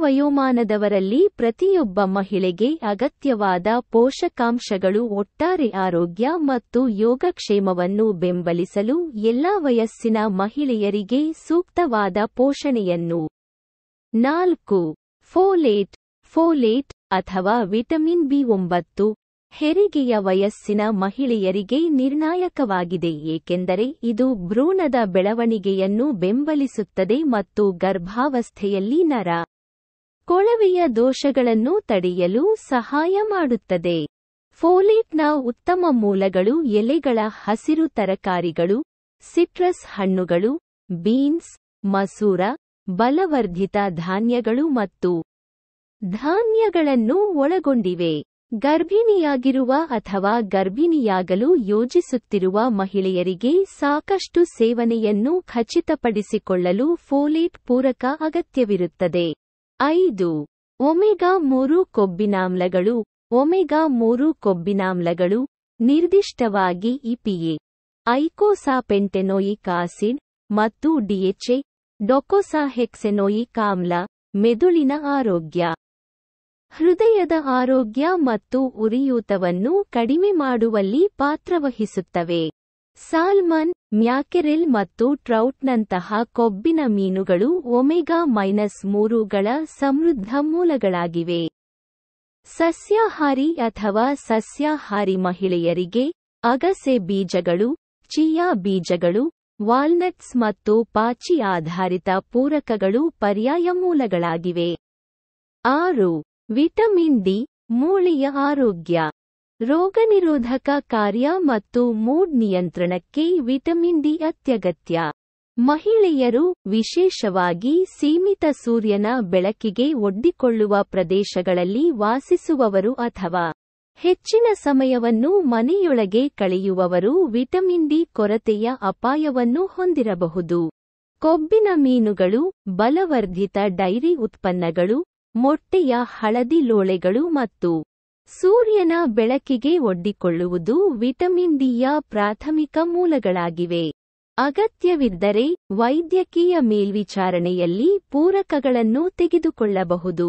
ವಯೋಮಾನದವರಲ್ಲಿ ಪ್ರತಿಯೊಬ್ಬ ಮಹಿಳೆಗೆ ಅಗತ್ಯವಾದ ಪೋಷಕಾಂಶಗಳು ಒಟ್ಟಾರೆ ಆರೋಗ್ಯ ಮತ್ತು ಯೋಗಕ್ಷೇಮವನ್ನು ಬೆಂಬಲಿಸಲು ಎಲ್ಲಾ ವಯಸ್ಸಿನ ಮಹಿಳೆಯರಿಗೆ ಸೂಕ್ತವಾದ ಪೋಷಣೆಯನ್ನು 4. ಫೋಲೇಟ್ ಅಥವಾ ವಿಟಮಿನ್ ಬಿ9 ಹೆರಿಗೆಯ ವಯಸ್ಸಿನ ಮಹಿಳೆಯರಿಗೆ ನಿರ್ಣಾಯಕವಾಗಿದೆ ಏಕೆಂದರೆ ಇದು ಭ್ರೂಣದ ಬೆಳವಣಿಗೆಯನ್ನು ಬೆಂಬಲಿಸುತ್ತದೆ ಮತ್ತು ಗರ್ಭಾವಸ್ಥೆಯಲ್ಲಿ ನರ ಕೊಳವೆಯ ದೋಷಗಳನ್ನು ತಡೆಯಲು ಸಹಾಯ ಮಾಡುತ್ತದೆ. ಫೋಲೇಟ್ನ ಉತ್ತಮ ಮೂಲಗಳು ಎಲೆಗಳ ಹಸಿರು ತರಕಾರಿಗಳು, ಸಿಟ್ರಸ್ ಹಣ್ಣುಗಳು, ಬೀನ್ಸ್, ಮಸೂರ, ಬಲವರ್ಧಿತ ಧಾನ್ಯಗಳು ಮತ್ತು ಧಾನ್ಯಗಳನ್ನು ಒಳಗೊಂಡಿವೆ. ಗರ್ಭಿಣಿಯಾಗಿರುವ ಅಥವಾ ಗರ್ಭಿಣಿಯಾಗಲು ಯೋಜಿಸುತ್ತಿರುವ ಮಹಿಳೆಯರಿಗೆ ಸಾಕಷ್ಟು ಸೇವನೆಯನ್ನು ಖಚಿತಪಡಿಸಿಕೊಳ್ಳಲು ಫೋಲೇಟ್ ಪೂರಕ ಅಗತ್ಯವಿರುತ್ತದೆ. 5. ಒಮೆಗಾ-3 ಕೊಬ್ಬಿನಾಮ್ಲಗಳು. ಒಮೆಗಾ-3 ಕೊಬ್ಬಿನಾಮ್ಲಗಳು, ನಿರ್ದಿಷ್ಟವಾಗಿ ಇಪಿಎ, ಐಕೋಸಾಪೆಂಟೆನೋಯಿಕ್ ಆಸಿಡ್ ಮತ್ತು ಡಿಎಚ್ಎ, ಡೊಕೋಸಾಹೆಕ್ಸೆನೋಯಿಕ್ ಆಮ್ಲ, ಮೆದುಳಿನ ಆರೋಗ್ಯ, ಹೃದಯದ ಆರೋಗ್ಯ ಮತ್ತು ಉರಿಯೂತವನ್ನು ಕಡಿಮೆ ಮಾಡುವಲ್ಲಿ ಪಾತ್ರವಹಿಸುತ್ತವೆ. ಸಾಲ್ಮನ್, ಮ್ಯಾಕೆರೆಲ್ ಮತ್ತು ಟ್ರೌಟ್ನಂತಹ ಕೊಬ್ಬಿನ ಮೀನುಗಳು ಒಮೆಗಾ-3 ಗಳ ಸಮೃದ್ಧ ಮೂಲಗಳಾಗಿವೆ. ಸಸ್ಯಾಹಾರಿ ಅಥವಾ ಸಸ್ಯಾಹಾರಿ ಮಹಿಳೆಯರಿಗೆ ಅಗಸೆ ಬೀಜಗಳು, ಚಿಯಾ ಬೀಜಗಳು, ವಾಲ್ನಟ್ಸ್ ಮತ್ತು ಪಾಚಿ ಆಧಾರಿತ ಪೂರಕಗಳು ಪರ್ಯಾಯ ಮೂಲಗಳಾಗಿವೆ. 6. ವಿಟಮಿನ್ ಡಿ, ಮೂಳೆಯ ಆರೋಗ್ಯ, ರೋಗನಿರೋಧಕ ಕಾರ್ಯ ಮತ್ತು ಮೂಡ್ ನಿಯಂತ್ರಣಕ್ಕೆ ವಿಟಮಿನ್ ಡಿ ಅತ್ಯಗತ್ಯ. ಮಹಿಳೆಯರು, ವಿಶೇಷವಾಗಿ ಸೀಮಿತ ಸೂರ್ಯನ ಬೆಳಕಿಗೆ ಒಡ್ಡಿಕೊಳ್ಳುವ ಪ್ರದೇಶಗಳಲ್ಲಿ ವಾಸಿಸುವವರು ಅಥವಾ ಹೆಚ್ಚಿನ ಸಮಯವನ್ನು ಮನೆಯೊಳಗೆ ಕಳೆಯುವವರು ವಿಟಮಿನ್ ಡಿ ಕೊರತೆಯ ಅಪಾಯವನ್ನು ಹೊಂದಿರಬಹುದು. ಕೊಬ್ಬಿನ ಮೀನುಗಳು, ಬಲವರ್ಧಿತ ಡೈರಿ ಉತ್ಪನ್ನಗಳು, ಮೊಟ್ಟೆಯ ಹಳದಿ ಲೋಳೆಗಳು ಮತ್ತು ಸೂರ್ಯನ ಬೆಳಕಿಗೆ ಒಡ್ಡಿಕೊಳ್ಳುವುದು ವಿಟಮಿನ್ ಡಿಯ ಪ್ರಾಥಮಿಕ ಮೂಲಗಳಾಗಿವೆ. ಅಗತ್ಯವಿದ್ದರೆ ವೈದ್ಯಕೀಯ ಮೇಲ್ವಿಚಾರಣೆಯಲ್ಲಿ ಪೂರಕಗಳನ್ನು ತೆಗೆದುಕೊಳ್ಳಬಹುದು.